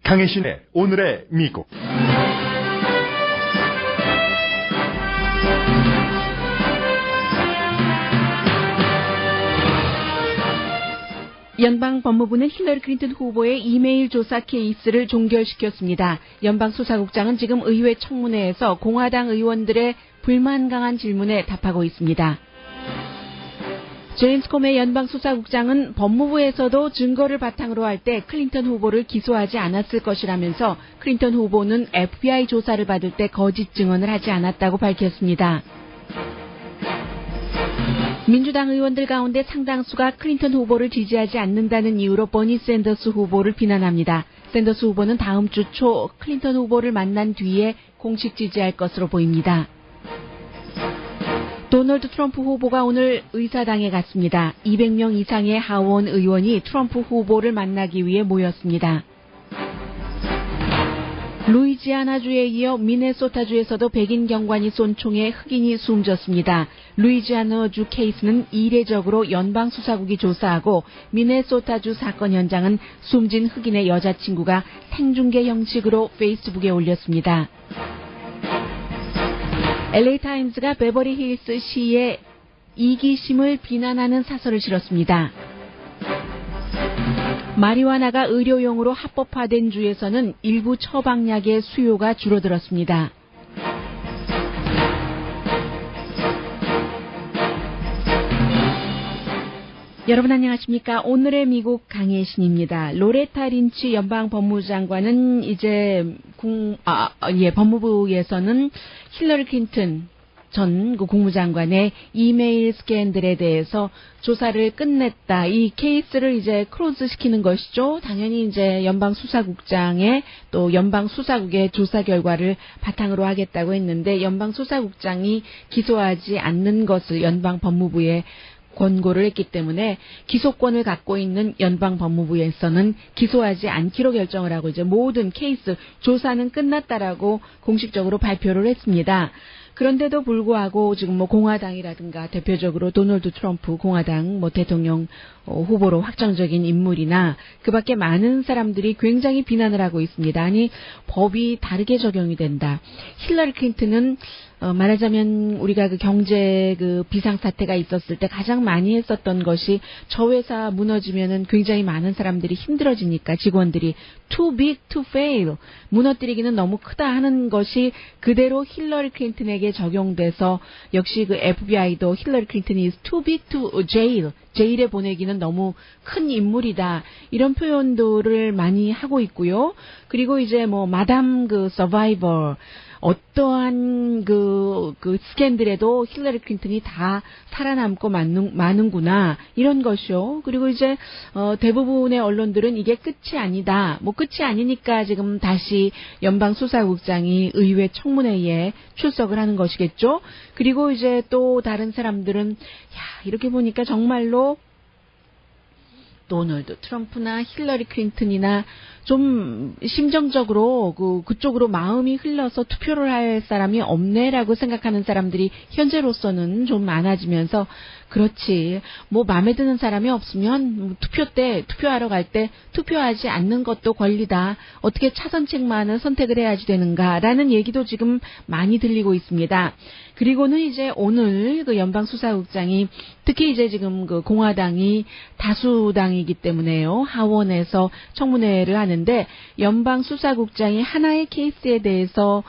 강혜신의 오늘의 미국. 연방 법무부는 힐러리 클린턴 후보의 이메일 조사 케이스를 종결시켰습니다. 연방수사국장은 지금 의회 청문회에서 공화당 의원들의 불만 강한 질문에 답하고 있습니다. 제임스 코메이 연방수사국장은 법무부에서도 증거를 바탕으로 할 때 클린턴 후보를 기소하지 않았을 것이라면서 클린턴 후보는 FBI 조사를 받을 때 거짓 증언을 하지 않았다고 밝혔습니다. 민주당 의원들 가운데 상당수가 클린턴 후보를 지지하지 않는다는 이유로 버니 샌더스 후보를 비난합니다. 샌더스 후보는 다음 주 초 클린턴 후보를 만난 뒤에 공식 지지할 것으로 보입니다. 도널드 트럼프 후보가 오늘 의사당에 갔습니다. 200명 이상의 하원 의원이 트럼프 후보를 만나기 위해 모였습니다. 루이지아나주에 이어 미네소타주에서도 백인 경관이 쏜 총에 흑인이 숨졌습니다. 루이지아나주 케이스는 이례적으로 연방수사국이 조사하고 미네소타주 사건 현장은 숨진 흑인의 여자친구가 생중계 형식으로 페이스북에 올렸습니다. LA 타임즈가 베버리 힐스 시의 이기심을 비난하는 사설을 실었습니다. 마리화나가 의료용으로 합법화된 주에서는 일부 처방약의 수요가 줄어들었습니다. 여러분 안녕하십니까? 오늘의 미국 강혜신입니다. 로레타 린치 연방법무장관은 이제 법무부에서는 힐러리 클린턴 전 국무장관의 이메일 스캔들에 대해서 조사를 끝냈다. 이 케이스를 이제 클로즈 시키는 것이죠. 당연히 이제 연방수사국장의 또 연방수사국의 조사 결과를 바탕으로 하겠다고 했는데 연방수사국장이 기소하지 않는 것을 연방법무부에 권고를 했기 때문에 기소권을 갖고 있는 연방법무부에서는 기소하지 않기로 결정을 하고 이제 모든 케이스 조사는 끝났다라고 공식적으로 발표를 했습니다. 그런데도 불구하고 지금 공화당이라든가 대표적으로 도널드 트럼프 공화당 대통령 후보로 확정적인 인물이나 그밖에 많은 사람들이 굉장히 비난을 하고 있습니다. 아니 법이 다르게 적용이 된다. 힐러리 클린턴은 말하자면 우리가 경제 비상사태가 있었을 때 가장 많이 했었던 것이 저 회사 무너지면은 굉장히 많은 사람들이 힘들어지니까 직원들이 too big to fail 무너뜨리기는 너무 크다 하는 것이 그대로 힐러리 클린턴에게 적용돼서 역시 FBI도 힐러리 클린턴이 is too big to jail 제일에 보내기는 너무 큰 인물이다. 이런 표현들을 많이 하고 있고요. 그리고 이제 마담 서바이버 어떠한 스캔들에도 힐러리 클린턴이 다 살아남고 마는구나 이런 것이요. 그리고 이제 대부분의 언론들은 이게 끝이 아니다. 끝이 아니니까 지금 다시 연방수사국장이 의회 청문회에 출석을 하는 것이겠죠. 그리고 이제 또 다른 사람들은 이렇게 보니까 정말로 도널드 트럼프나 힐러리 클린턴이나 좀 심정적으로 그쪽으로 마음이 흘러서 투표를 할 사람이 없네라고 생각하는 사람들이 현재로서는 좀 많아지면서 그렇지 마음에 드는 사람이 없으면 투표하러 갈 때 투표하지 않는 것도 권리다. 어떻게 차선책만을 선택을 해야지 되는가라는 얘기도 지금 많이 들리고 있습니다. 그리고는 이제 오늘 연방수사국장이 특히 이제 지금 공화당이 다수당이기 때문에요. 하원에서 청문회를 하는데 연방수사국장이 하나의 케이스에 대해서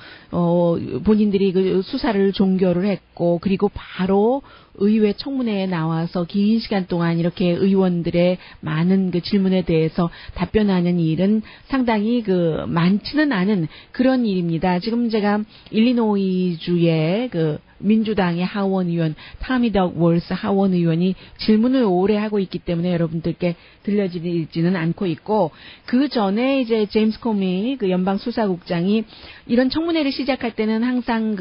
본인들이 수사를 종결을 했고 그리고 바로 의회 청문회에 나와서 긴 시간 동안 이렇게 의원들의 많은 질문에 대해서 답변하는 일은 상당히 많지는 않은 그런 일입니다. 지금 제가 일리노이주의 민주당의 하원 의원 타미 덕 월스 하원 의원이 질문을 오래 하고 있기 때문에 여러분들께 들려지지는 않고 있고 그 전에 이제 제임스 코미 연방 수사국장이 이런 청문회를 시작할 때는 항상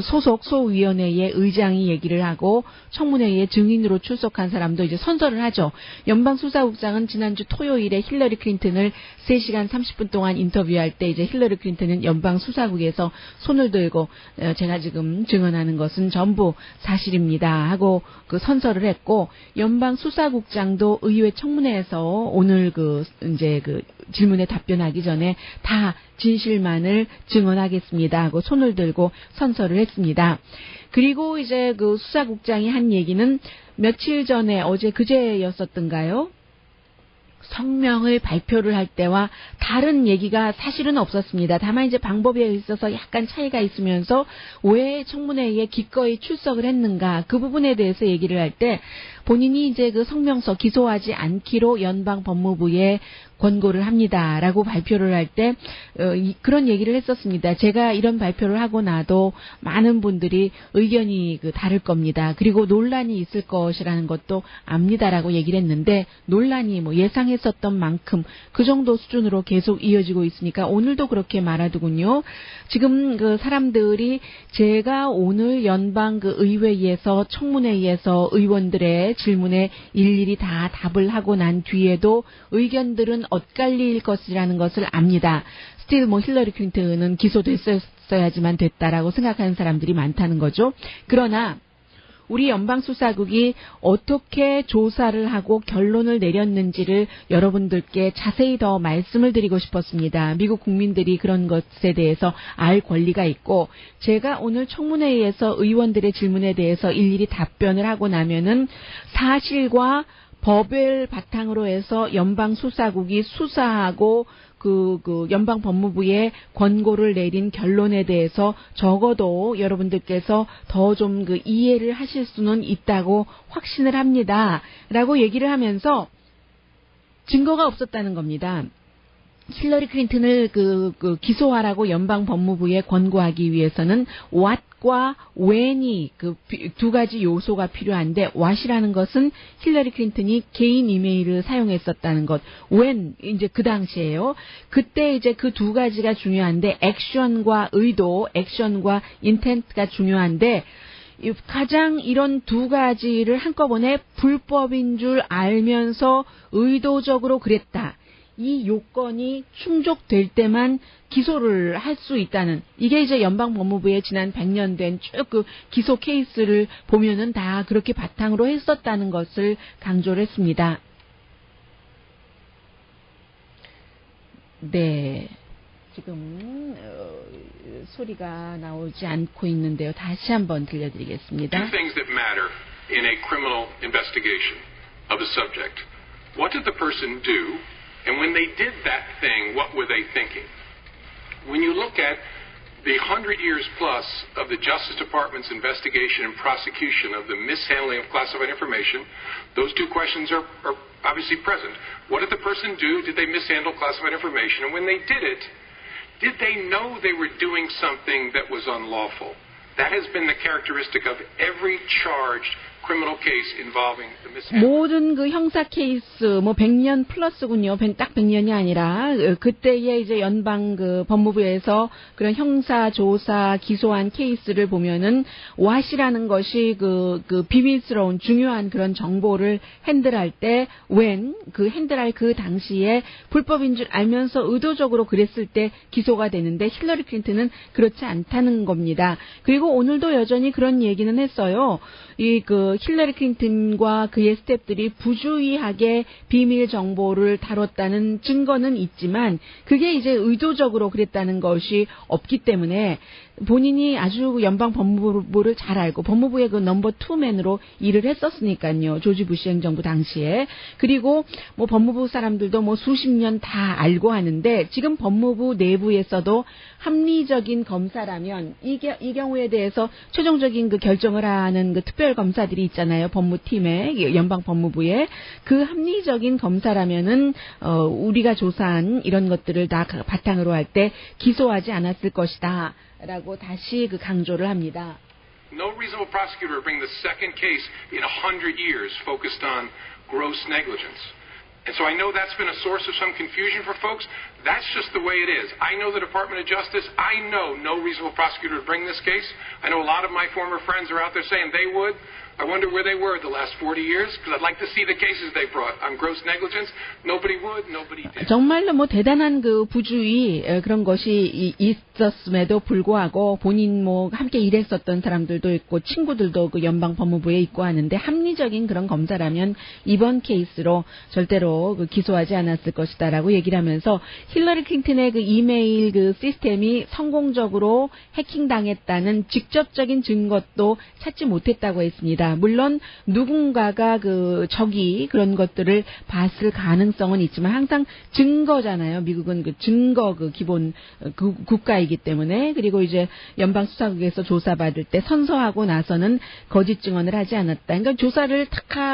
소속 소위원회의 의장이 얘기를 하고 청문회에 증인으로 출석한 사람도 이제 선서를 하죠. 연방 수사국장은 지난주 토요일에 힐러리 클린턴을 3시간 30분 동안 인터뷰할 때 이제 힐러리 클린턴은 연방 수사국에서 손을 들고 제가 지금 지금 증언하는 것은 전부 사실입니다 하고 그 선서를 했고, 연방수사국장도 의회 청문회에서 오늘 이제 질문에 답변하기 전에 다 진실만을 증언하겠습니다 하고 손을 들고 선서를 했습니다. 그리고 이제 그 수사국장이 한 얘기는 며칠 전에 어제 그제였었던가요? 성명을 발표를 할 때와 다른 얘기가 사실은 없었습니다. 다만 이제 방법에 있어서 약간 차이가 있으면서 왜 청문회에 기꺼이 출석을 했는가, 그 부분에 대해서 얘기를 할 때 본인이 이제 그 성명서 기소하지 않기로 연방법무부에 권고를 합니다라고 발표를 할 때 그런 얘기를 했었습니다. 제가 이런 발표를 하고 나도 많은 분들이 의견이 다를 겁니다. 그리고 논란이 있을 것이라는 것도 압니다라고 얘기를 했는데, 논란이 뭐 예상했었던 만큼 그 정도 수준으로 계속 이어지고 있으니까 오늘도 그렇게 말하더군요. 지금 그 사람들이 제가 오늘 연방 의회에서 청문회에서 의원들의 질문에 일일이 다 답을 하고 난 뒤에도 의견들은 엇갈릴 것이라는 것을 압니다. 스틸 힐러리 클린턴은 기소됐어야지만 됐다라고 생각하는 사람들이 많다는 거죠. 그러나 우리 연방수사국이 어떻게 조사를 하고 결론을 내렸는지를 여러분들께 자세히 더 말씀을 드리고 싶었습니다. 미국 국민들이 그런 것에 대해서 알 권리가 있고, 제가 오늘 청문회에서 의원들의 질문에 대해서 일일이 답변을 하고 나면은 사실과 법을 바탕으로 해서 연방수사국이 수사하고 연방법무부에 권고를 내린 결론에 대해서 적어도 여러분들께서 더 좀 이해를 하실 수는 있다고 확신을 합니다 라고 얘기를 하면서 증거가 없었다는 겁니다. 힐러리 클린턴을 기소하라고 연방법무부에 권고하기 위해서는 what과 when이 두 가지 요소가 필요한데, what이라는 것은 힐러리 클린턴이 개인 이메일을 사용했었다는 것, when 이제 그 당시에요. 그때 이제 그 두 가지가 중요한데, action과 의도, action과 intent가 중요한데, 가장 이런 두 가지를 한꺼번에 불법인 줄 알면서 의도적으로 그랬다, 이 요건이 충족될 때만 기소를 할 수 있다는, 이게 이제 연방법무부의 지난 100년 된 쭉 기소 케이스를 보면은 다 그렇게 바탕으로 했었다는 것을 강조를 했습니다. 네. 지금 소리가 나오지 않고 있는데요. 다시 한번 들려드리겠습니다. Two things that matter in a criminal investigation of a subject. What did the person do? And when they did that thing, what were they thinking? When you look at the 100 years plus of the Justice Department's investigation and prosecution of the mishandling of classified information, those two questions are obviously present. What did the person do? Did they mishandle classified information? And when they did they know they were doing something that was unlawful? That has been the characteristic of every charged criminal case involving the mishandling. 모든 형사 케이스 100년 플러스군요. 딱 100년이 아니라 그때의 이제 연방 법무부에서 그런 형사 조사 기소한 케이스를 보면은 what이라는 것이 비밀스러운 중요한 그런 정보를 핸들할 때, when 핸들할 그 당시에 불법인 줄 알면서 의도적으로 그랬을 때 기소가 되는데, 힐러리 클린턴은 그렇지 않다는 겁니다. 그리고 오늘도 여전히 그런 얘기는 했어요. 힐러리 클린턴과 그의 스태프들이 부주의하게 비밀 정보를 다뤘다는 증거는 있지만 그게 이제 의도적으로 그랬다는 것이 없기 때문에, 본인이 아주 연방 법무부를 잘 알고 법무부의 넘버 2맨으로 일을 했었으니까요. 조지 부시 행정부 당시에. 그리고 법무부 사람들도 수십 년 다 알고 하는데, 지금 법무부 내부에서도 합리적인 검사라면 이 경우에 대해서 최종적인 결정을 하는 특별 검사들이 있잖아요. 법무팀에, 연방 법무부에. 그 합리적인 검사라면은 우리가 조사한 이런 것들을 다 바탕으로 할 때 기소하지 않았을 것이다 라고 다시 강조를 합니다. No reasonable prosecutor would bring the second case in 100 years focused on gross negligence. And so I know that's been a source of some confusion for folks. That's just the way it is. I know the Department of Justice. I know no reasonable prosecutor would bring this case. I know a lot of my former friends are out there saying they would. I wonder where they were the last 40 years, because I'd like to see the cases they brought on gross negligence. Nobody would, nobody did. 정말로 뭐 대단한 그 부주의 그런 것이 있었음에도 불구하고 본인 뭐 함께 일했었던 사람들도 있고 친구들도 그 연방 법무부에 있고 하는데 합리적인 그런 검사라면 이번 케이스로 절대로 그 기소하지 않았을 것이다라고 얘기를 하면서 힐러리 클린턴의 그 이메일 그 시스템이 성공적으로 해킹당했다는 직접적인 증거도 찾지 못했다고 했습니다. 물론 누군가가 그 적이 그런 것들을 봤을 가능성은 있지만 항상 증거잖아요. 미국은 그 증거 그 기본 그 국가이기 때문에 그리고 이제 연방수사국에서 조사받을 때 선서하고 나서는 거짓 증언을 하지 않았다. 그러니까 조사를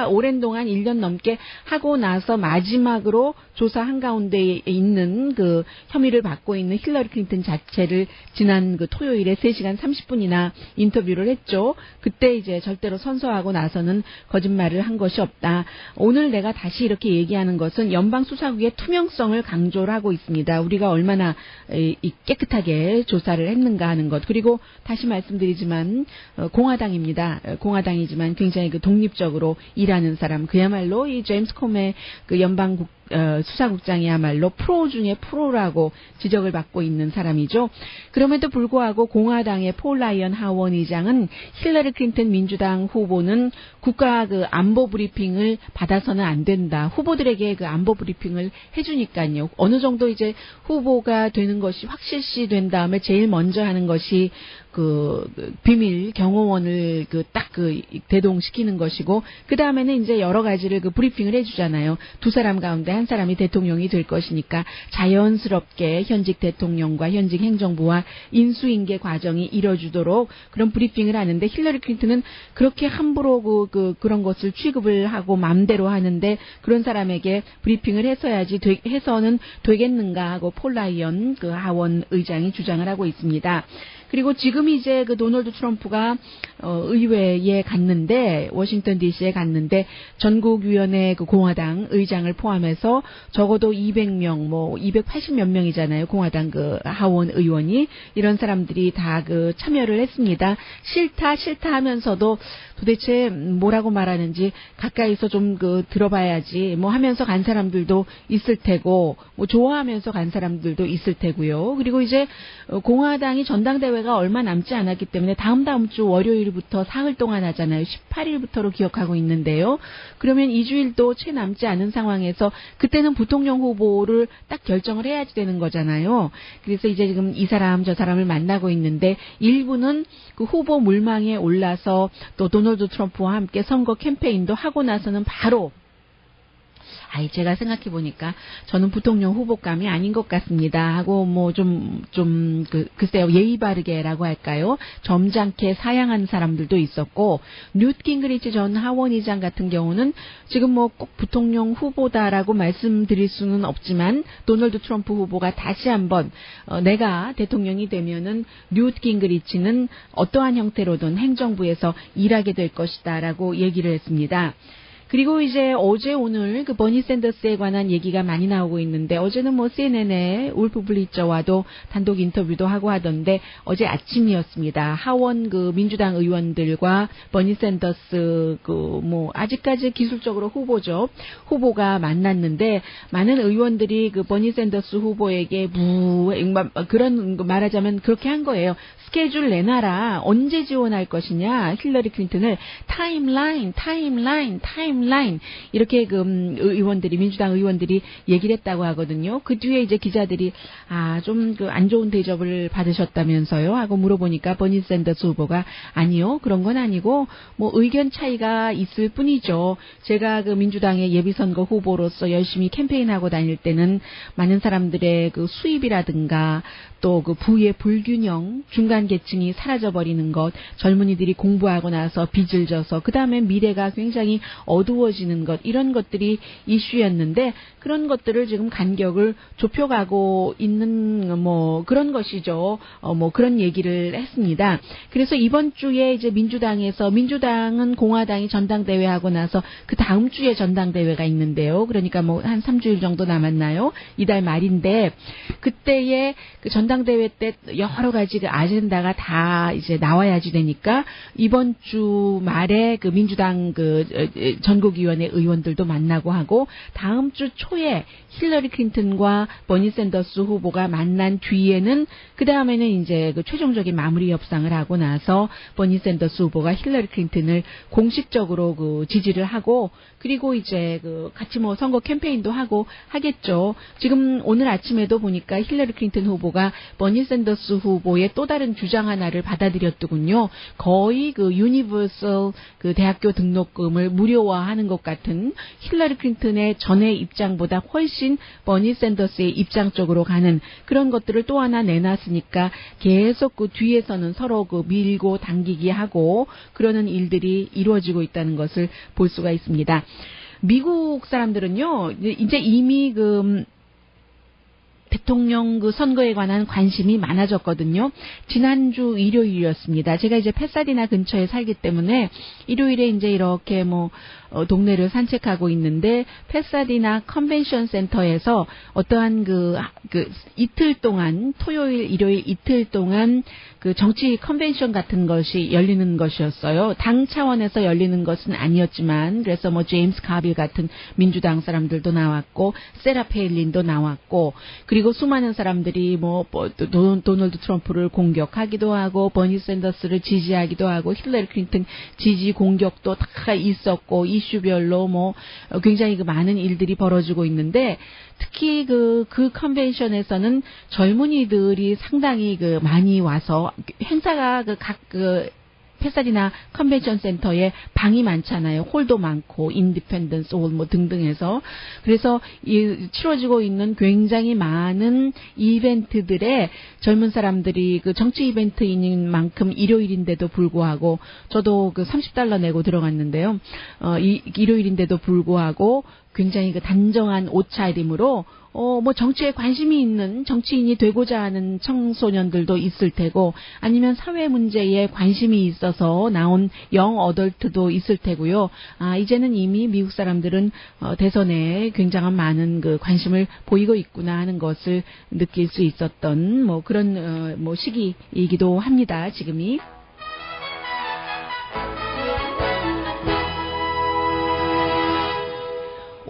오랜 동안 1년 넘게 하고 나서 마지막으로 조사 한가운데에 있는 그 혐의를 받고 있는 힐러리 클린턴 자체를 지난 그 토요일에 3시간 30분이나 인터뷰를 했죠. 그때 이제 절대로 선서하고 나서는 거짓말을 한 것이 없다. 오늘 내가 다시 이렇게 얘기하는 것은 연방수사국의 투명성을 강조를 하고 있습니다. 우리가 얼마나 깨끗하게 조사를 했는가 하는 것. 그리고 다시 말씀드리지만 공화당입니다. 공화당이지만 굉장히 그 독립적으로 일하는 사람. 그야말로 이 제임스 코메 그 연방 수사국장이야말로 프로 중에 프로라고 지적을 받고 있는 사람이죠. 그럼에도 불구하고 공화당의 폴 라이언 하원 의장은 힐러리 클린턴 민주당 후보는 국가 그 안보 브리핑을 받아서는 안 된다. 후보들에게 그 안보 브리핑을 해주니까요. 어느 정도 이제 후보가 되는 것이 확실시 된 다음에 제일 먼저 하는 것이 그 비밀 경호원을 딱 대동시키는 것이고 그 다음에는 이제 여러 가지를 그 브리핑을 해주잖아요. 두 사람 가운데 한 사람이 대통령이 될 것이니까 자연스럽게 현직 대통령과 현직 행정부와 인수인계 과정이 이뤄지도록 그런 브리핑을 하는데 힐러리 클린턴은 그렇게 함부로 그런 것을 취급을 하고 마음대로 하는데 그런 사람에게 브리핑을 해서는 되겠는가 하고 폴 라이언 그 하원 의장이 주장을 하고 있습니다. 그리고 지금 이제 그 도널드 트럼프가 의회에 갔는데 워싱턴 DC에 갔는데 전국위원회 그 공화당 의장을 포함해서 적어도 200명 뭐 280몇 명이잖아요. 공화당 그 하원 의원이 이런 사람들이 다 그 참여를 했습니다. 싫다 하면서도 도대체 뭐라고 말하는지 가까이서 좀 그 들어봐야지 뭐 하면서 간 사람들도 있을 테고 뭐 좋아하면서 간 사람들도 있을 테고요. 그리고 이제 공화당이 전당대회가 얼마 남지 않았기 때문에 다음 주 월요일부터 사흘 동안 하잖아요. 18일부터로 기억하고 있는데요. 그러면 2주일도 채 남지 않은 상황에서 그때는 부통령 후보를 딱 결정을 해야지 되는 거잖아요. 그래서 이제 지금 이 사람 저 사람을 만나고 있는데 일부는 그 후보 물망에 올라서 또 도널드 트럼프와 함께 선거 캠페인도 하고 나서는 바로 제가 생각해보니까 저는 부통령 후보감이 아닌 것 같습니다 하고 뭐 글쎄요 예의 바르게라고 할까요 점잖게 사양한 사람들도 있었고 뉴트 깅그리치 전 하원의장 같은 경우는 지금 뭐 꼭 부통령 후보다라고 말씀드릴 수는 없지만 도널드 트럼프 후보가 다시 한번 내가 대통령이 되면은 뉴트 깅그리치는 어떠한 형태로든 행정부에서 일하게 될 것이다라고 얘기를 했습니다. 그리고 이제 어제 오늘 그 버니 샌더스에 관한 얘기가 많이 나오고 있는데 어제는 뭐 CNN의 울프 블리처와도 단독 인터뷰도 하고 하던데 어제 아침이었습니다. 하원 그 민주당 의원들과 버니 샌더스 아직까지 기술적으로 후보가 만났는데 많은 의원들이 그 버니 샌더스 후보에게 그런 말하자면 그렇게 한 거예요. 스케줄 내놔라. 언제 지원할 것이냐. 힐러리 클린턴을 타임라인 이렇게 민주당 의원들이 얘기를 했다고 하거든요. 그 뒤에 이제 기자들이 좀 안 좋은 대접을 받으셨다면서요 하고 물어보니까 버니 샌더스 후보가 아니요. 그런 건 아니고 뭐 의견 차이가 있을 뿐이죠. 제가 그 민주당의 예비선거 후보로서 열심히 캠페인하고 다닐 때는 많은 사람들의 그 수입이라든가 또 그 부의 불균형, 중간 계층이 사라져버리는 것, 젊은이들이 공부하고 나서 빚을 져서 그 다음에 미래가 굉장히 어두워지는 것 이런 것들이 이슈였는데 그런 것들을 지금 간격을 좁혀가고 있는 뭐 그런 것이죠. 뭐 그런 얘기를 했습니다. 그래서 이번 주에 이제 민주당은 공화당이 전당대회하고 나서 그 다음 주에 전당대회가 있는데요. 그러니까 뭐 한 3주일 정도 남았나요? 이달 말인데 그때에 그 전당대회 때 여러 가지 그 아젠다가 다 이제 나와야지 되니까 이번 주 말에 그 민주당 그 전국위원회 의원들도 만나고 하고 다음 주 초에 힐러리 클린턴과 버니 샌더스 후보가 만난 뒤에는 그 다음에는 이제 그 최종적인 마무리 협상을 하고 나서 버니 샌더스 후보가 힐러리 클린턴을 공식적으로 그 지지를 하고 그리고 이제 그 같이 뭐 선거 캠페인도 하고 하겠죠. 지금 오늘 아침에도 보니까 힐러리 클린턴 후보가 버니 샌더스 후보의 또 다른 주장 하나를 받아들였더군요. 거의 그 유니버설 그 대학교 등록금을 무료화하는 것 같은 힐러리 클린턴의 전의 입장보다 훨씬 버니 샌더스의 입장 쪽으로 가는 그런 것들을 또 하나 내놨으니까 계속 그 뒤에서는 서로 그 밀고 당기기 하고 그러는 일들이 이루어지고 있다는 것을 볼 수가 있습니다. 미국 사람들은요, 이제 이미 그 대통령 그 선거에 관한 관심이 많아졌거든요. 지난주 일요일이었습니다. 제가 이제 패사디나 근처에 살기 때문에 일요일에 이제 이렇게 뭐 동네를 산책하고 있는데 패사디나 컨벤션 센터에서 어떠한 그 이틀 동안 토요일, 일요일 이틀 동안 그 정치 컨벤션 같은 것이 열리는 것이었어요. 당 차원에서 열리는 것은 아니었지만 그래서 뭐 제임스 카빌 같은 민주당 사람들도 나왔고 세라 페일린도 나왔고 그리고 수많은 사람들이 뭐 도널드 트럼프를 공격하기도 하고 버니 샌더스를 지지하기도 하고 힐러리 클린턴 지지 공격도 다 있었고 이슈별로 뭐 굉장히 그 많은 일들이 벌어지고 있는데 특히 그 컨벤션에서는 젊은이들이 상당히 그 많이 와서 행사가 각 패사디나 컨벤션 센터에 방이 많잖아요. 홀도 많고 인디펜던스 홀 뭐 등등 해서 그래서 치러지고 있는 굉장히 많은 이벤트들에 젊은 사람들이 그 정치 이벤트인 만큼 일요일인데도 불구하고 저도 그 $30 내고 들어갔는데요. 일요일인데도 불구하고 굉장히 그 단정한 옷차림으로 뭐 정치에 관심이 있는 정치인이 되고자 하는 청소년들도 있을 테고 아니면 사회 문제에 관심이 있어서 나온 영 어덜트도 있을 테고요. 이제는 이미 미국 사람들은 대선에 굉장한 많은 그 관심을 보이고 있구나 하는 것을 느낄 수 있었던 뭐 그런 뭐 시기이기도 합니다. 지금이.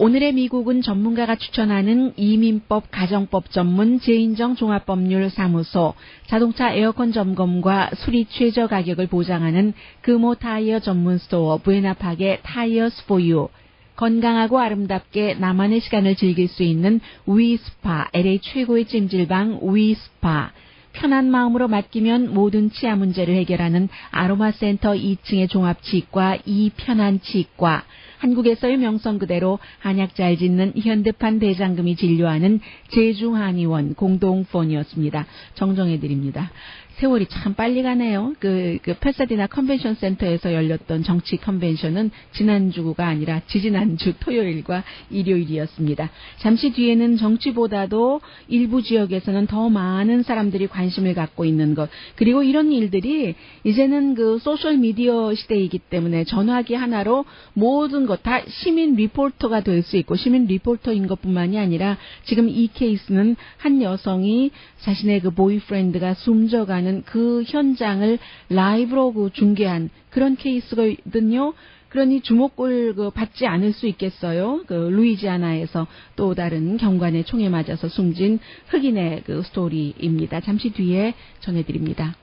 오늘의 미국은 전문가가 추천하는 이민법, 가정법 전문 제인정 종합법률사무소, 자동차 에어컨 점검과 수리 최저 가격을 보장하는 금호 타이어 전문 스토어 부에나팍의 타이어스 포유, 건강하고 아름답게 나만의 시간을 즐길 수 있는 위스파, LA 최고의 찜질방 위스파, 편한 마음으로 맡기면 모든 치아 문제를 해결하는 아로마센터 2층의 종합치과 이편한치과, 한국에서의 명성 그대로 한약 잘 짓는 현대판 대장금이 진료하는 제중한의원 공동폰이었습니다. 정정해드립니다. 세월이 참 빨리 가네요. 그 패사디나 컨벤션 센터에서 열렸던 정치 컨벤션은 지난주가 아니라 지지난주 토요일과 일요일이었습니다. 잠시 뒤에는 정치보다도 일부 지역에서는 더 많은 사람들이 관심을 갖고 있는 것, 그리고 이런 일들이 이제는 그 소셜 미디어 시대이기 때문에 전화기 하나로 모든 것 다 시민 리포터가 될 수 있고, 시민 리포터인 것뿐만이 아니라 지금 이 케이스는 한 여성이 자신의 그 보이프렌드가 숨져가는 그 현장을 라이브로 그 중계한 그런 케이스거든요. 그러니 주목을 받지 않을 수 있겠어요. 그 루이지아나에서 또 다른 경관의 총에 맞아서 숨진 흑인의 그 스토리입니다. 잠시 뒤에 전해드립니다.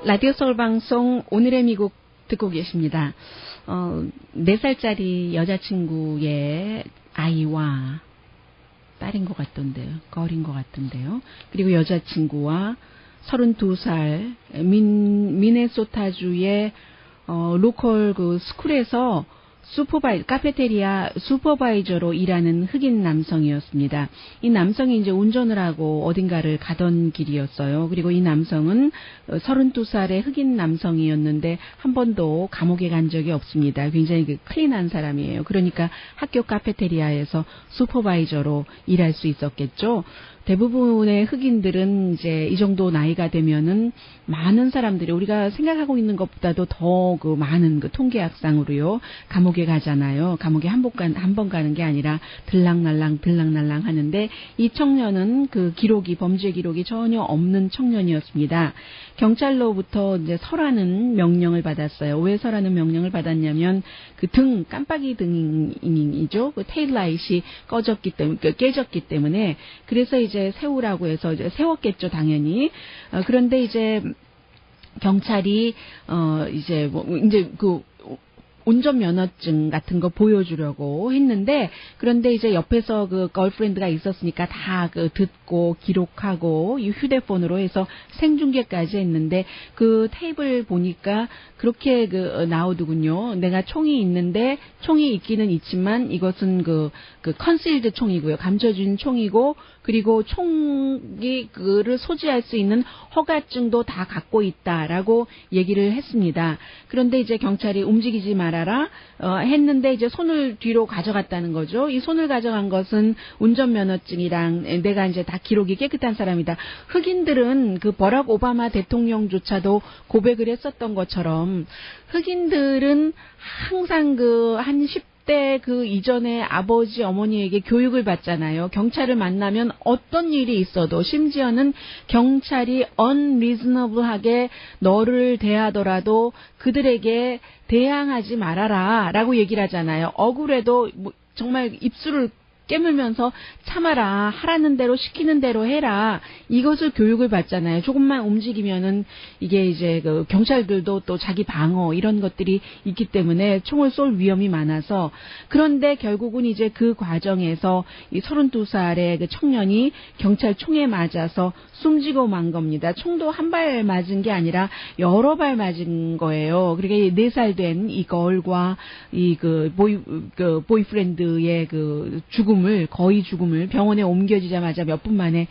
라디오 서울 방송 오늘의 미국 듣고 계십니다. 4살짜리 여자친구의 아이와 딸인 것 같던데요. 걸인 것 같던데요. 그리고 여자친구와 32살 미네소타주의 로컬 그 스쿨에서 카페테리아 슈퍼바이저로 일하는 흑인 남성이었습니다. 이 남성이 이제 운전을 하고 어딘가를 가던 길이었어요. 그리고 이 남성은 32살의 흑인 남성이었는데 한 번도 감옥에 간 적이 없습니다. 굉장히 클린한 사람이에요. 그러니까 학교 카페테리아에서 슈퍼바이저로 일할 수 있었겠죠. 대부분의 흑인들은 이제 이 정도 나이가 되면은 많은 사람들이 우리가 생각하고 있는 것보다도 더 많은 통계학상으로요 감옥에 가잖아요. 감옥에 한 번 가는 게 아니라 들락날락 하는데 이 청년은 범죄 기록이 전혀 없는 청년이었습니다. 경찰로부터 이제 설하는 명령을 받았어요. 왜 설하는 명령을 받았냐면 깜빡이 등이죠. 테일라이트이 깨졌기 때문에 그래서 이제 세우라고 해서 이제 세웠겠죠, 당연히. 그런데 이제 경찰이 이제 운전면허증 같은 거 보여주려고 했는데, 그런데 이제 옆에서 걸프렌드가 있었으니까 다 듣고 기록하고 이 휴대폰으로 해서 생중계까지 했는데 테이블 보니까 그렇게 나오더군요. 내가 총이 있는데 총이 있기는 있지만 이것은 컨실드 총이고요. 감춰진 총이고 그리고 총기를 소지할 수 있는 허가증도 다 갖고 있다라고 얘기를 했습니다. 그런데 이제 경찰이 움직이지 말아라 했는데 이제 손을 뒤로 가져갔다는 거죠. 이 손을 가져간 것은 운전면허증이랑 내가 이제 다 기록이 깨끗한 사람이다. 흑인들은 버락 오바마 대통령조차도 고백을 했었던 것처럼 흑인들은 항상 한 10대 이전에 아버지 어머니에게 교육을 받잖아요. 경찰을 만나면 어떤 일이 있어도 심지어는 경찰이 unreasonable하게 너를 대하더라도 그들에게 대항하지 말아라 라고 얘기를 하잖아요. 억울해도 정말 입술을 깨물면서 참아라. 하라는 대로 시키는 대로 해라. 이것을 교육을 받잖아요. 조금만 움직이면은 이게 이제 경찰들도 또 자기 방어 이런 것들이 있기 때문에 총을 쏠 위험이 많아서 그런데 결국은 이제 그 과정에서 이 32살의 청년이 경찰 총에 맞아서 숨지고 만 겁니다. 총도 한 발 맞은 게 아니라 여러 발 맞은 거예요. 그러니까 4살 된 이 걸과 이 보이프렌드의 거의 죽음을 병원에 옮겨지자마자 몇 분 만에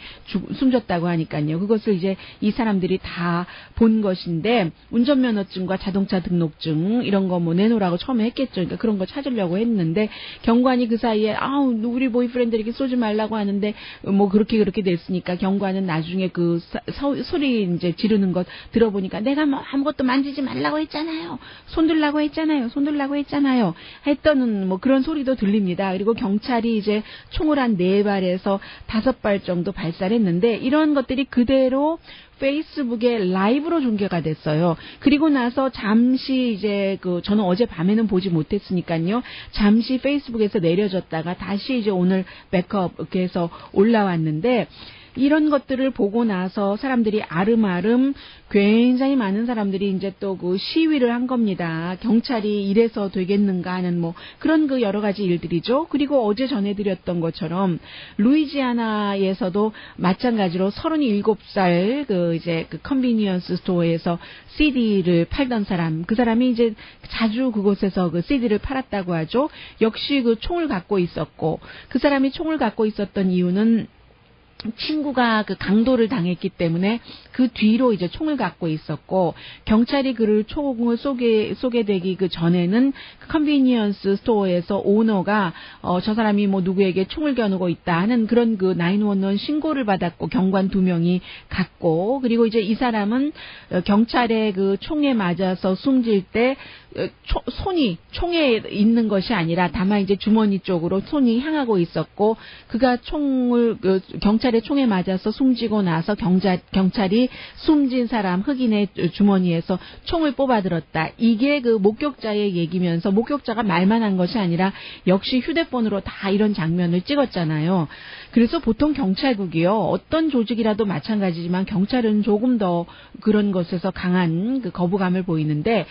숨졌다고 하니까요. 그것을 이제 이 사람들이 다 본 것인데 운전면허증과 자동차 등록증 이런 거 내놓으라고 처음에 했겠죠. 그러니까 그런 거 찾으려고 했는데 경관이 그 사이에 우리 보이프렌드에게 쏘지 말라고 하는데 그렇게 됐으니까 경관은 나중에 소리 이제 지르는 것 들어보니까 내가 아무것도 만지지 말라고 했잖아요. 손들라고 했잖아요. 했더는 그런 소리도 들립니다. 그리고 경찰이 이제 총을 한 4발에서 5발 정도 발사를 했는데 이런 것들이 그대로 페이스북에 라이브로 중계가 됐어요. 그리고 나서 잠시 이제 저는 어제 밤에는 보지 못했으니까요. 잠시 페이스북에서 내려졌다가 다시 이제 오늘 백업해서 올라왔는데 이런 것들을 보고 나서 사람들이 아름아름 굉장히 많은 사람들이 이제 또 시위를 한 겁니다. 경찰이 이래서 되겠는가 하는 그런 여러 가지 일들이죠. 그리고 어제 전해드렸던 것처럼 루이지아나에서도 마찬가지로 37살 이제 컨비니언스 스토어에서 CD를 팔던 사람, 그 사람이 이제 자주 그곳에서 CD를 팔았다고 하죠. 역시 총을 갖고 있었고 그 사람이 총을 갖고 있었던 이유는 친구가 강도를 당했기 때문에 그 뒤로 이제 총을 갖고 있었고 경찰이 그를 총을 쏘게 되기 전에는 컨비니언스 스토어에서 오너가 저 사람이 누구에게 총을 겨누고 있다 하는 그런 911 신고를 받았고 경관 2명이 갔고 그리고 이제 이 사람은 경찰의 총에 맞아서 숨질 때 손이 총에 있는 것이 아니라 다만 이제 주머니 쪽으로 손이 향하고 있었고 그가 경찰의 총에 맞아서 숨지고 나서 경찰이 숨진 사람 흑인의 주머니에서 총을 뽑아들었다. 이게 목격자의 얘기면서 목격자가 말만 한 것이 아니라 역시 휴대폰으로 다 이런 장면을 찍었잖아요. 그래서 보통 경찰국이요. 어떤 조직이라도 마찬가지지만 경찰은 조금 더 그런 것에서 강한 거부감을 보이는데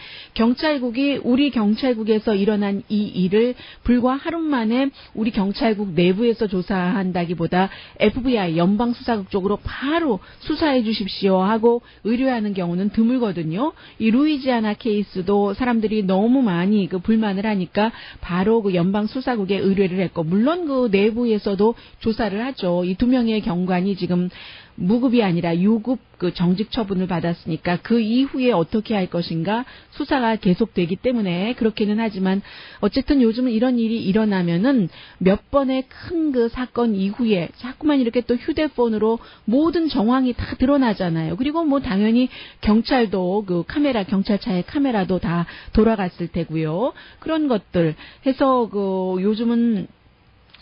우리 경찰국에서 일어난 이 일을 불과 하루 만에 우리 경찰국 내부에서 조사한다기보다 FBI FBI, 연방수사국 쪽으로 바로 수사해 주십시오 하고 의뢰하는 경우는 드물거든요. 이 루이지아나 케이스도 사람들이 너무 많이 그 불만을 하니까 바로 그 연방수사국에 의뢰를 했고, 물론 그 내부에서도 조사를 하죠. 이 2명의 경관이 지금 무급이 아니라 유급 그 정직 처분을 받았으니까 그 이후에 어떻게 할 것인가 수사가 계속되기 때문에 그렇기는 하지만, 어쨌든 요즘은 이런 일이 일어나면은 몇 번의 큰 그 사건 이후에 자꾸만 이렇게 또 휴대폰으로 모든 정황이 다 드러나잖아요. 그리고 뭐 당연히 경찰도 그 카메라, 경찰차의 카메라도 다 돌아갔을 테고요. 그런 것들 해서 그 요즘은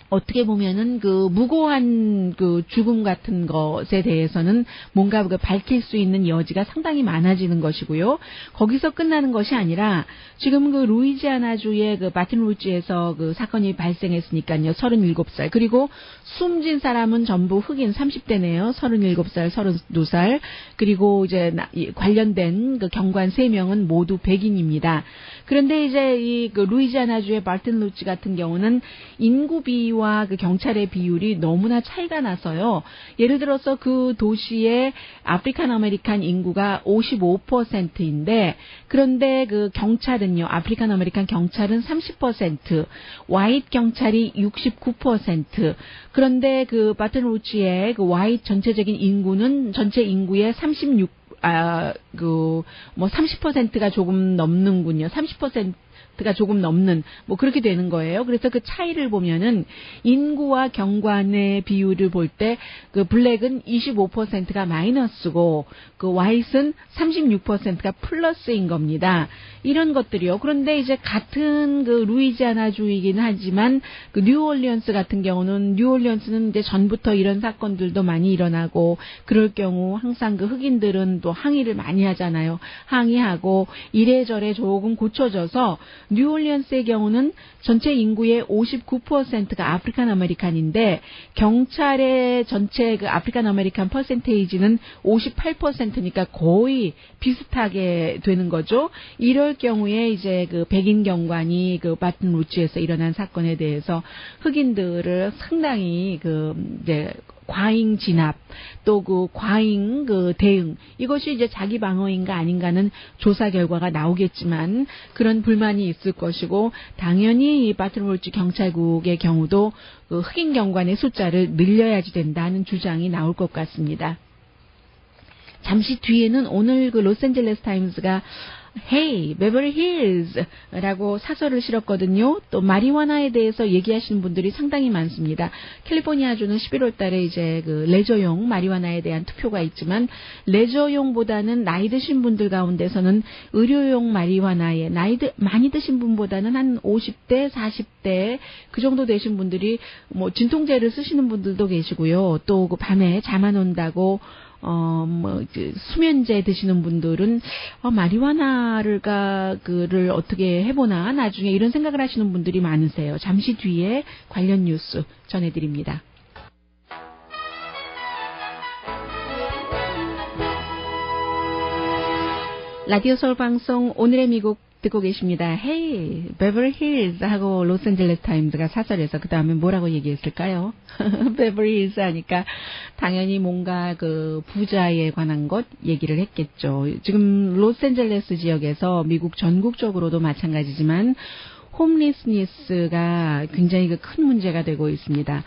어떻게 보면은 그 무고한 그 죽음 같은 것에 대해서는 뭔가 그 밝힐 수 있는 여지가 상당히 많아지는 것이고요. 거기서 끝나는 것이 아니라 지금 그 루이지아나주의 그 바튼루즈에서 그 사건이 발생했으니까요. 37살. 그리고 숨진 사람은 전부 흑인 30대네요. 37살, 32살. 그리고 이제 관련된 그 경관 3명은 모두 백인입니다. 그런데 이제 이 그 루이지아나주의 바튼루즈 같은 경우는 인구 비와 그 경찰의 비율이 너무나 차이가 나서요. 예를 들어서 그 도시의 아프리칸 아메리칸 인구가 55%인데, 그런데 그 경찰은요, 아프리칸 아메리칸 경찰은 30%, 와이트 경찰이 69%. 그런데 그 바튼루즈의 그 와이트 전체적인 인구는 전체 인구의 30%가 조금 넘는군요. 30%가 조금 넘는, 뭐 그렇게 되는 거예요. 그래서 그 차이를 보면은 인구와 경관의 비율을 볼 때 그 블랙은 25%가 마이너스고 그 화이트는 36%가 플러스인 겁니다. 이런 것들이요. 그런데 이제 같은 그 루이지아나주이긴 하지만 그 뉴올리언스 같은 경우는, 뉴올리언스는 이제 전부터 이런 사건들도 많이 일어나고 그럴 경우 항상 그 흑인들은 또 항의를 많이 하잖아요. 항의하고 이래저래 조금 고쳐져서 뉴올리언스의 경우는 전체 인구의 59%가 아프리칸 아메리칸인데 경찰의 전체 그 아프리칸 아메리칸 퍼센테이지는 58%니까 거의 비슷하게 되는 거죠. 이럴 경우에 이제 그 백인 경관이 그 바튼루즈에서 일어난 사건에 대해서 흑인들을 상당히 그 이제 과잉 진압, 또 그 과잉 그 대응, 이것이 이제 자기 방어인가 아닌가는 조사 결과가 나오겠지만 그런 불만이 있을 것이고, 당연히 이 바튼루즈 경찰국의 경우도 그 흑인 경관의 숫자를 늘려야지 된다는 주장이 나올 것 같습니다. 잠시 뒤에는 오늘 그 로스앤젤레스 타임스가 Hey, 베버리 힐즈라고 사설을 실었거든요. 또 마리화나에 대해서 얘기하시는 분들이 상당히 많습니다. 캘리포니아주는 11월 달에 이제 그 레저용 마리화나에 대한 투표가 있지만, 레저용보다는 나이 드신 분들 가운데서는 의료용 마리화나에 많이 드신 분보다는 한 50대, 40대 그 정도 되신 분들이 뭐 진통제를 쓰시는 분들도 계시고요. 또 그 밤에 잠 안 온다고 수면제 드시는 분들은, 마리화나를 어떻게 해보나, 나중에 이런 생각을 하시는 분들이 많으세요. 잠시 뒤에 관련 뉴스 전해드립니다. 라디오 서울 방송 오늘의 미국 듣고 계십니다. Hey, 베버리 힐즈 하고 로스앤젤레스 타임스가 사설에서 그 다음에 뭐라고 얘기했을까요? 베버리 힐즈 하니까 당연히 뭔가 그 부자에 관한 것 얘기를 했겠죠. 지금 로스앤젤레스 지역에서 미국 전국적으로도 마찬가지지만 홈리스니스가 굉장히 큰 문제가 되고 있습니다.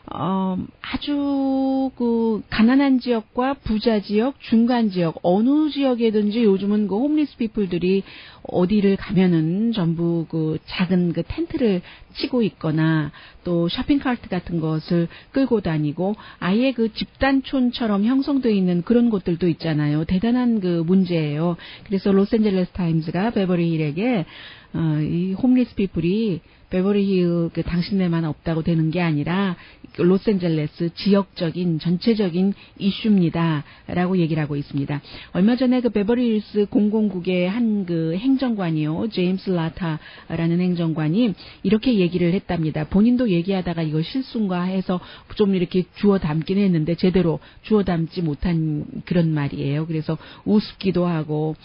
아주 그 가난한 지역과 부자 지역, 중간 지역, 어느 지역에든지 요즘은 그 홈리스 피플들이 어디를 가면은 전부 그 작은 그 텐트를 치고 있거나 또 쇼핑카트 같은 것을 끌고 다니고 아예 그 집단촌처럼 형성되어 있는 그런 곳들도 있잖아요. 대단한 그 문제예요. 그래서 로스앤젤레스 타임스가 베버리 힐에게 이 홈리스 피플이 베버리 힐 그 당신네만 없다고 되는 게 아니라 로스앤젤레스 지역적인 전체적인 이슈입니다라고 얘기를 하고 있습니다. 얼마 전에 그 베버리 힐스 공공국의 한 그 행정관이요, 제임스 라타라는 행정관이 이렇게 얘기를 했답니다. 본인도 얘기하다가 이거 실수인가 해서 좀 이렇게 주워 담긴 했는데 제대로 주워 담지 못한 그런 말이에요. 그래서 우습기도 하고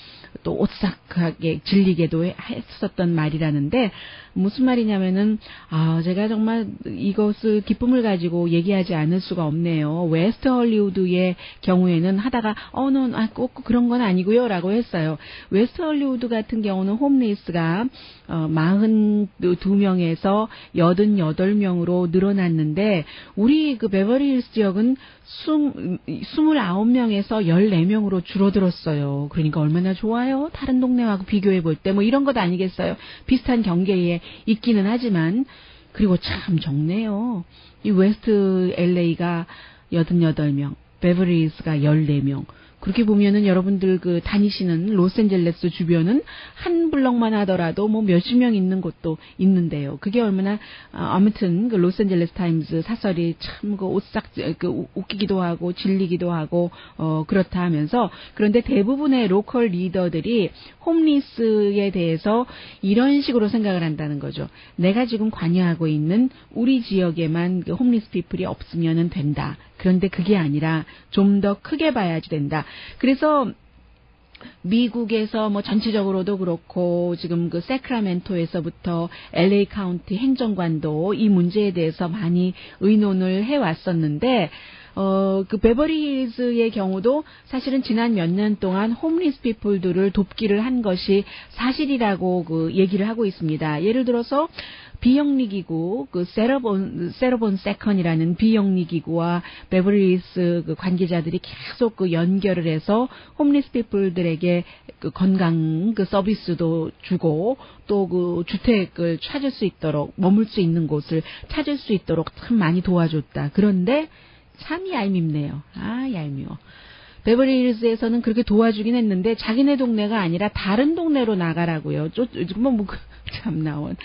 또 오싹하게 질리게도 했었던 말이라는데, 무슨 말이냐면은 제가 정말 이것을 기쁨을 가지고 가지고 얘기하지 않을 수가 없네요. 웨스트 헐리우드의 경우에는 하다가 꼭 그런 건 아니고요라고 했어요. 웨스트 헐리우드 같은 경우는 홈리스가 42명에서 88명으로 늘어났는데 우리 그 베버리힐스 지역은 29명에서 14명으로 줄어들었어요. 그러니까 얼마나 좋아요? 다른 동네하고 비교해 볼 때 뭐 이런 것 아니겠어요? 비슷한 경계에 있기는 하지만 그리고 참 적네요. 이 웨스트 LA가 88명, 베버리힐스가 14명. 그렇게 보면은 여러분들 그 다니시는 로스앤젤레스 주변은 한 블럭만 하더라도 뭐 몇십 명 있는 곳도 있는데요. 그게 얼마나 아무튼 그 로스앤젤레스 타임즈 사설이 참 그 웃기기도 하고 질리기도 하고 그렇다 하면서 그런데 대부분의 로컬 리더들이 홈리스에 대해서 이런 식으로 생각을 한다는 거죠. 내가 지금 관여하고 있는 우리 지역에만 그 홈리스 피플이 없으면은 된다. 그런데 그게 아니라 좀 더 크게 봐야지 된다. 그래서 미국에서 뭐 전체적으로도 그렇고 지금 그 세크라멘토에서부터 LA 카운티 행정관도 이 문제에 대해서 많이 의논을 해왔었는데 그 베버리힐즈의 경우도 사실은 지난 몇 년 동안 홈리스 피플들을 돕기를 한 것이 사실이라고 그 얘기를 하고 있습니다. 예를 들어서 비영리 기구, 그 세러본 세컨이라는 비영리 기구와 베버리힐스 그 관계자들이 계속 그 연결을 해서 홈리스 피플들에게 그 건강 그 서비스도 주고 또 그 주택을 찾을 수 있도록 머물 수 있는 곳을 찾을 수 있도록 참 많이 도와줬다. 그런데 참 얄밉네요. 얄미워. 베버리힐즈에서는 그렇게 도와주긴 했는데 자기네 동네가 아니라 다른 동네로 나가라고요. 참 나온.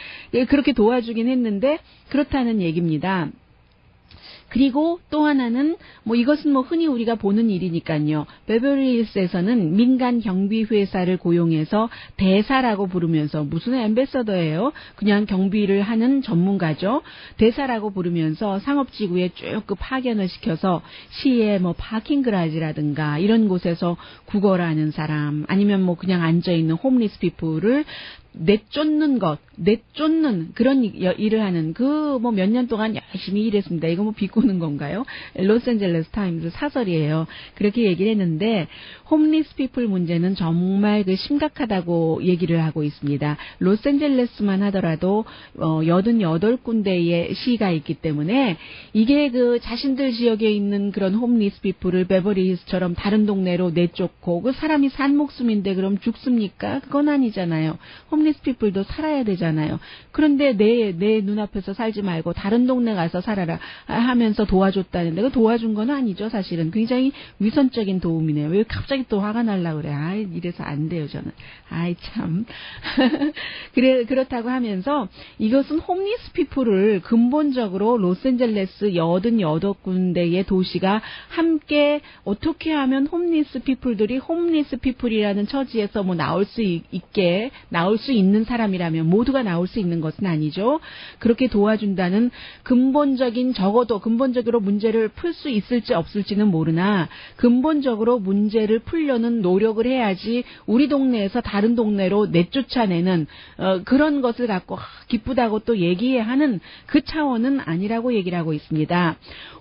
그렇게 도와주긴 했는데 그렇다는 얘기입니다. 그리고 또 하나는 뭐 이것은 뭐 흔히 우리가 보는 일이니까요. 베버리힐스에서는 민간 경비 회사를 고용해서 대사라고 부르면서 무슨 앰베서더예요? 그냥 경비를 하는 전문가죠. 대사라고 부르면서 상업지구에 쭉 그 파견을 시켜서 시의 뭐 파킹 그라지라든가 이런 곳에서 국어를 하는 사람 아니면 뭐 그냥 앉아 있는 홈리스 피플을 내쫓는 그런 일을 하는 그 뭐 몇 년 동안 열심히 일했습니다. 이거 뭐 비꼬는 건가요? 로스앤젤레스 타임즈 사설이에요. 그렇게 얘기를 했는데 홈리스 피플 문제는 정말 그 심각하다고 얘기를 하고 있습니다. 로스앤젤레스만 하더라도 88군데의 시가 있기 때문에 이게 그 자신들 지역에 있는 그런 홈리스 피플을 베버리힐스처럼 다른 동네로 내쫓고 그 사람이 산 목숨인데 그럼 죽습니까? 그건 아니잖아요. 홈리스 피플도 살아야 되잖아요. 그런데 내 눈앞에서 살지 말고 다른 동네 가서 살아라 하면서 도와줬다는데 그 도와준 건 아니죠. 사실은 굉장히 위선적인 도움이네요. 왜 갑자기 또 화가 날라 그래. 이래서 안 돼요 저는. 참. 그렇다고 하면서 이것은 홈리스 피플을 근본적으로 로스앤젤레스 88군데의 도시가 함께 어떻게 하면 홈리스 피플들이 홈리스 피플이라는 처지에서 뭐 나올 수 있는 사람이라면 모두가 나올 수 있는 것은 아니죠. 그렇게 도와준다는 적어도 근본적으로 문제를 풀 수 있을지 없을지는 모르나 근본적으로 문제를 풀려는 노력을 해야지 우리 동네에서 다른 동네로 내쫓아내는 그런 것을 갖고 기쁘다고 또 얘기하는 그 차원은 아니라고 얘기를 하고 있습니다.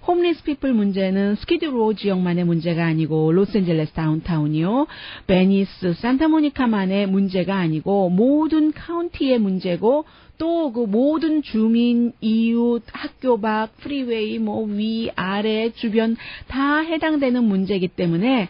홈리스 피플 문제는 스키드로 지역만의 문제가 아니고 로스앤젤레스 다운타운이요. 베니스, 산타모니카만의 문제가 아니고 모든 카운티의 문제고 또 그 모든 주민, 이웃, 학교 밖, 프리웨이, 뭐 위, 아래, 주변 다 해당되는 문제이기 때문에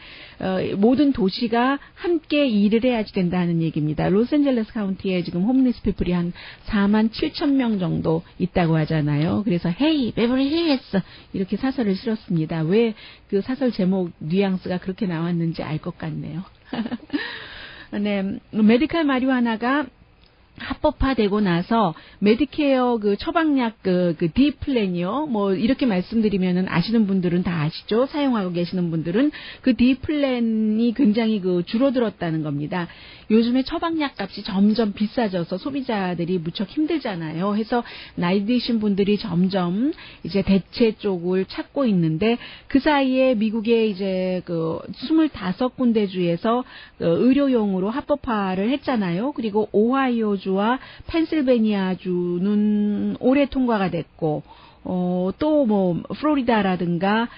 모든 도시가 함께 일을 해야지 된다는 얘기입니다. 로스앤젤레스 카운티에 지금 홈리스 피플이 한 47,000명 정도 있다고 하잖아요. 그래서 헤이 베버리힐스 이렇게 사설을 실었습니다. 왜 그 사설 제목 뉘앙스가 그렇게 나왔는지 알 것 같네요. 네, 메디칼 마리화나가 합법화되고 나서 메디케어 그 처방약 그 D 플랜이요. 뭐 이렇게 말씀드리면은 아시는 분들은 다 아시죠. 사용하고 계시는 분들은 그 D 플랜이 굉장히 그 줄어들었다는 겁니다. 요즘에 처방약 값이 점점 비싸져서 소비자들이 무척 힘들잖아요. 해서 나이 드신 분들이 점점 이제 대체 쪽을 찾고 있는데 그 사이에 미국의 이제 그 25군데 주에서 의료용으로 합법화를 했잖아요. 그리고 오하이오주와 펜실베니아주는 올해 통과가 됐고 또 뭐 플로리다라든가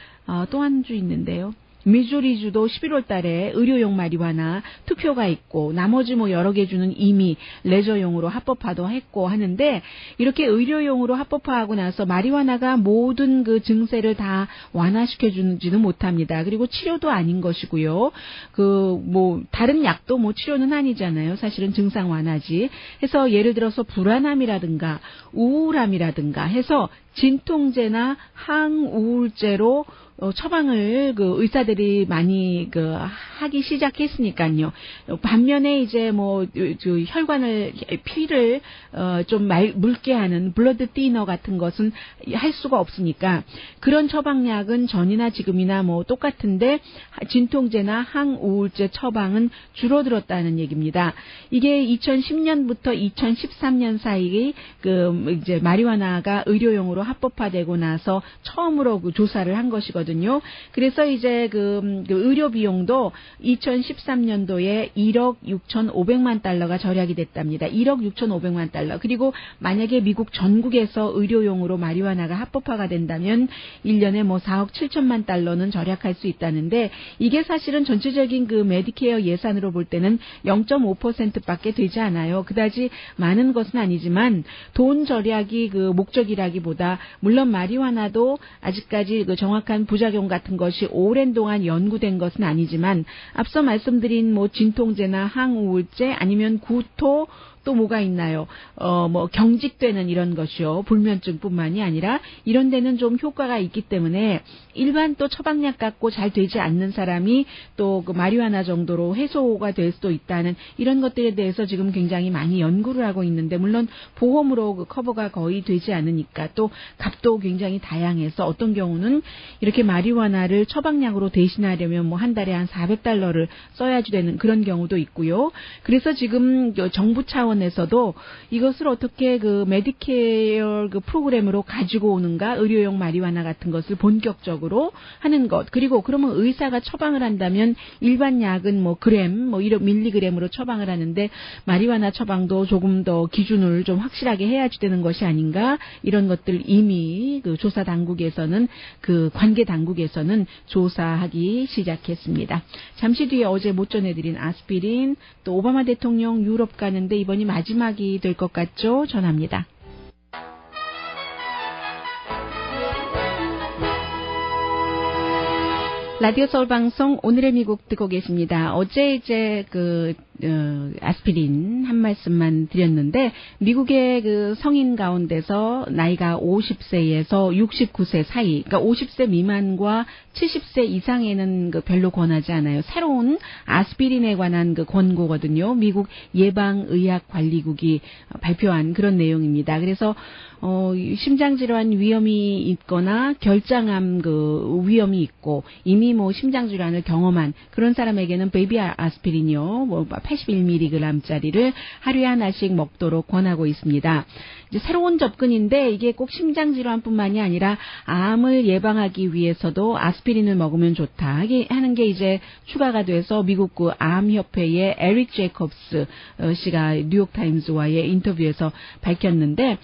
또 한 주 있는데요. 미주리주도 11월 달에 의료용 마리화나 투표가 있고 나머지 뭐 여러 개 주는 이미 레저용으로 합법화도 했고 하는데 이렇게 의료용으로 합법화하고 나서 마리화나가 모든 그 증세를 다 완화시켜 주지는 못합니다. 그리고 치료도 아닌 것이고요. 그 뭐 다른 약도 뭐 치료는 아니잖아요. 사실은 증상 완화지. 해서 예를 들어서 불안함이라든가 우울함이라든가 해서 진통제나 항우울제로 처방을 그 의사들이 많이 그 하기 시작했으니까요. 반면에 이제 뭐 혈관을 피를 좀 묽게 하는 블러드 티너 같은 것은 할 수가 없으니까 그런 처방약은 전이나 지금이나 뭐 똑같은데 진통제나 항우울제 처방은 줄어들었다는 얘기입니다. 이게 2010년부터 2013년 사이에 그 이제 마리화나가 의료용으로 합법화되고 나서 처음으로 그 조사를 한 것이거든요. 그래서 이제 그 의료 비용도 2013년도에 1억 6,500만 달러가 절약이 됐답니다. 1억 6,500만 달러. 그리고 만약에 미국 전국에서 의료용으로 마리화나가 합법화가 된다면 1년에 뭐 4억 7천만 달러는 절약할 수 있다는데 이게 사실은 전체적인 그 메디케어 예산으로 볼 때는 0.5%밖에 되지 않아요. 그다지 많은 것은 아니지만 돈 절약이 그 목적이라기보다 물론 마리화나도 아직까지 그 정확한 부작용 같은 것이 오랜 동안 연구된 것은 아니지만 앞서 말씀드린 뭐 진통제나 항우울제 아니면 구토 또 뭐가 있나요? 뭐 경직되는 이런 것이요. 불면증뿐만이 아니라 이런 데는 좀 효과가 있기 때문에 일반 또 처방약 갖고 잘 되지 않는 사람이 또 그 마리화나 정도로 해소가 될 수도 있다는 이런 것들에 대해서 지금 굉장히 많이 연구를 하고 있는데 물론 보험으로 그 커버가 거의 되지 않으니까 또 값도 굉장히 다양해서 어떤 경우는 이렇게 마리화나를 처방약으로 대신하려면 뭐 한 달에 한 $400를 써야지 되는 그런 경우도 있고요. 그래서 지금 정부 차원에서도 이것을 어떻게 그 메디케어 그 프로그램으로 가지고 오는가 의료용 마리화나 같은 것을 본격적으로 하는 것 그리고 그러면 의사가 처방을 한다면 일반 약은 뭐 그램 뭐 1억 밀리그램으로 처방을 하는데 마리화나 처방도 조금 더 기준을 좀 확실하게 해야지 되는 것이 아닌가 이런 것들 이미 그 조사 당국에서는 그 관계 당국에서는 조사하기 시작했습니다. 잠시 뒤에 어제 못 전해드린 아스피린 또 오바마 대통령 유럽 가는데 이번이 마지막이 될 것 같죠? 전합니다. 라디오 서울 방송 오늘의 미국 듣고 계십니다. 어제 이제 아스피린 한 말씀만 드렸는데 미국의 그 성인 가운데서 나이가 50세에서 69세 사이, 그러니까 50세 미만과 70세 이상에는 그 별로 권하지 않아요. 새로운 아스피린에 관한 그 권고거든요. 미국 예방의학관리국이 발표한 그런 내용입니다. 그래서 심장질환 위험이 있거나 결장암 그 위험이 있고 이미 뭐 심장질환을 경험한 그런 사람에게는 베이비 아스피린이요, 뭐 81mg짜리를 하루에 하나씩 먹도록 권하고 있습니다. 이제 새로운 접근인데 이게 꼭 심장질환뿐만이 아니라 암을 예방하기 위해서도 아스피린을 먹으면 좋다 하는 게 이제 추가가 돼서 미국 그 암협회의 에릭 제이콥스 씨가 뉴욕타임스와의 인터뷰에서 밝혔는데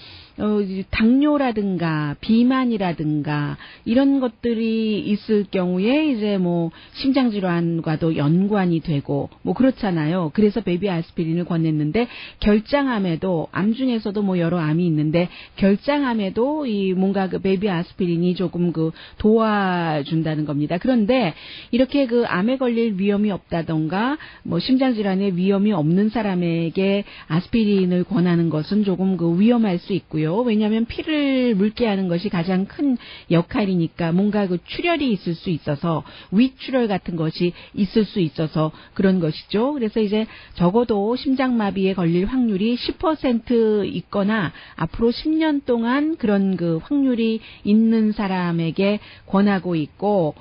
당뇨라든가 비만이라든가 이런 것들이 있을 경우에 이제 뭐 심장질환과도 연관이 되고 뭐 그렇잖아요. 그래서 베이비 아스피린을 권했는데 결장암에도 암 중에서도 뭐 여러 암이 있는데 결장암에도 이 뭔가 그 베이비 아스피린이 조금 그 도와준다는 겁니다. 그런데 이렇게 그 암에 걸릴 위험이 없다던가 뭐 심장질환에 위험이 없는 사람에게 아스피린을 권하는 것은 조금 그 위험할 수 있고요. 왜냐하면 피를 묽게 하는 것이 가장 큰 역할이니까 뭔가 그 출혈이 있을 수 있어서 위출혈 같은 것이 있을 수 있어서 그런 것이죠. 그래서 이제 적어도 심장마비에 걸릴 확률이 10% 있거나 앞으로 10년 동안 그런 그 확률이 있는 사람에게 권하고 있고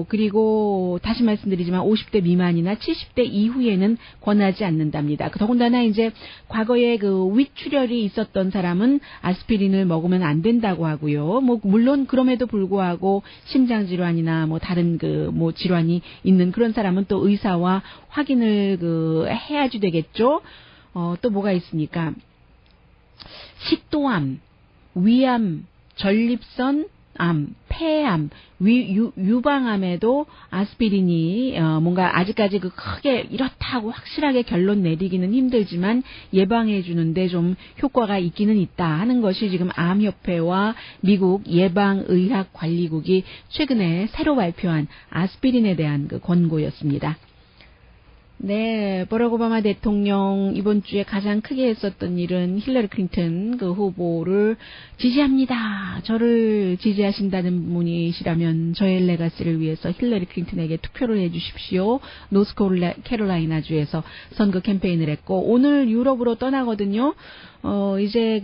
그리고 다시 말씀드리지만 50대 미만이나 70대 이후에는 권하지 않는답니다. 더군다나 이제 과거에 그 위출혈이 있었던 사람은 아스피린을 먹으면 안 된다고 하고요. 물론 그럼에도 불구하고 심장 질환이나 다른 질환이 있는 그런 사람은 또 의사와 확인을 해야지 되겠죠. 또 뭐가 있습니까? 식도암, 위암, 전립선 암, 폐암, 유방암에도 아스피린이 뭔가 아직까지 크게 이렇다고 확실하게 결론 내리기는 힘들지만 예방해 주는데 좀 효과가 있기는 있다 하는 것이 지금 암협회와 미국 예방의학관리국이 최근에 새로 발표한 아스피린에 대한 권고였습니다. 네, 버락 오바마 대통령 이번 주에 가장 크게 했었던 일은 힐러리 클린턴 후보를 지지합니다. 저를 지지하신다는 분이시라면 저의 레가시를 위해서 힐러리 클린턴에게 투표를 해주십시오. 노스캐롤라이나주에서 선거 캠페인을 했고 오늘 유럽으로 떠나거든요. 이제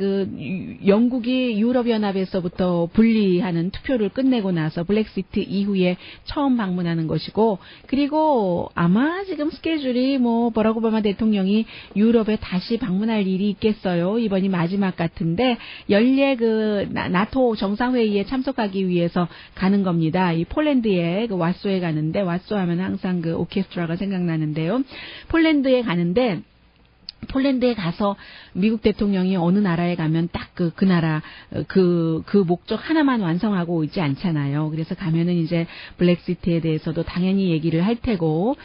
영국이 유럽연합에서부터 분리하는 투표를 끝내고 나서 블랙시트 이후에 처음 방문하는 것이고, 그리고 아마 지금 스케줄이 버락 오바마 대통령이 유럽에 다시 방문할 일이 있겠어요. 이번이 마지막 같은데, 연례 나토 정상회의에 참석하기 위해서 가는 겁니다. 이 폴란드의 와소에 가는데, 와소 하면 항상 오케스트라가 생각나는데요. 폴란드에 가는데, 폴란드에 가서 미국 대통령이 어느 나라에 가면 딱 그 나라 그 목적 하나만 완성하고 있지 않잖아요. 그래서 가면은 이제 블랙시트에 대해서도 당연히 얘기를 할 테고,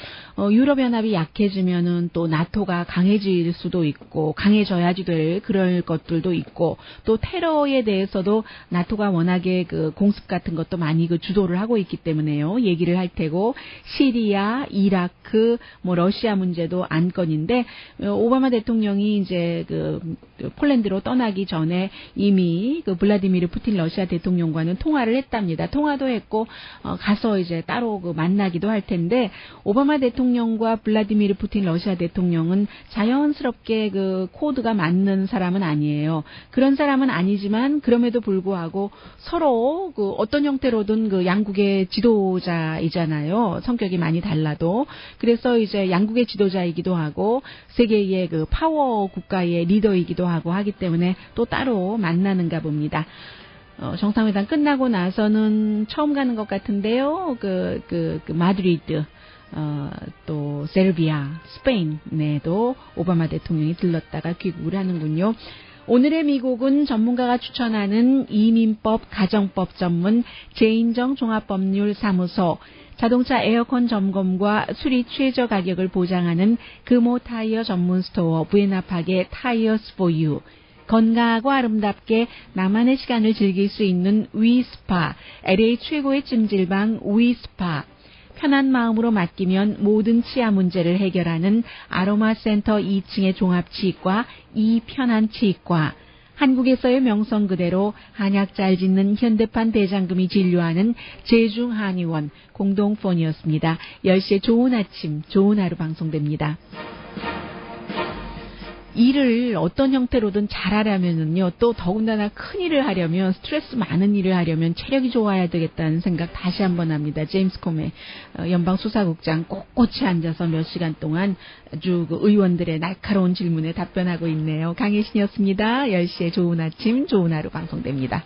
유럽연합이 약해지면은 또 나토가 강해질 수도 있고 강해져야지 될 그럴 것들도 있고, 또 테러에 대해서도 나토가 워낙에 공습 같은 것도 많이 주도를 하고 있기 때문에요. 얘기를 할 테고, 시리아, 이라크, 러시아 문제도 안건인데, 오바마 대통령이 이제 폴란드로 떠나기 전에 이미 블라디미르 푸틴 러시아 대통령과는 통화를 했답니다. 통화도 했고 가서 이제 따로 만나기도 할 텐데, 오바마 대통령과 블라디미르 푸틴 러시아 대통령은 자연스럽게 코드가 맞는 사람은 아니에요. 그런 사람은 아니지만 그럼에도 불구하고 서로 어떤 형태로든 양국의 지도자이잖아요. 성격이 많이 달라도. 그래서 이제 양국의 지도자이기도 하고 세계의 파워 국가의 리더이기도 하고 하기 때문에 또 따로 만나는가 봅니다. 정상회담 끝나고 나서는 처음 가는 것 같은데요. 마드리드, 또 세르비아, 스페인에도 오바마 대통령이 들렀다가 귀국을 하는군요. 오늘의 미국은 전문가가 추천하는 이민법, 가정법 전문 제인정 종합법률사무소, 자동차 에어컨 점검과 수리 최저 가격을 보장하는 금호 타이어 전문 스토어 부에나팍의 타이어스 포 유, 건강하고 아름답게 나만의 시간을 즐길 수 있는 위스파, LA 최고의 찜질방 위스파, 편한 마음으로 맡기면 모든 치아 문제를 해결하는 아로마 센터 2층의 종합치과 이편한 치과, 한국에서의 명성 그대로 한약 잘 짓는 현대판 대장금이 진료하는 제중한의원 공동폰이었습니다. 10시에 좋은 아침, 좋은 하루 방송됩니다. 일을 어떤 형태로든 잘하려면은요, 또 더군다나 큰 일을 하려면, 스트레스 많은 일을 하려면 체력이 좋아야 되겠다는 생각 다시 한번 합니다. 제임스 코메 연방수사국장 꼿꼿이 앉아서 몇 시간 동안 아주 의원들의 날카로운 질문에 답변하고 있네요. 강혜신이었습니다. 10시에 좋은 아침, 좋은 하루 방송됩니다.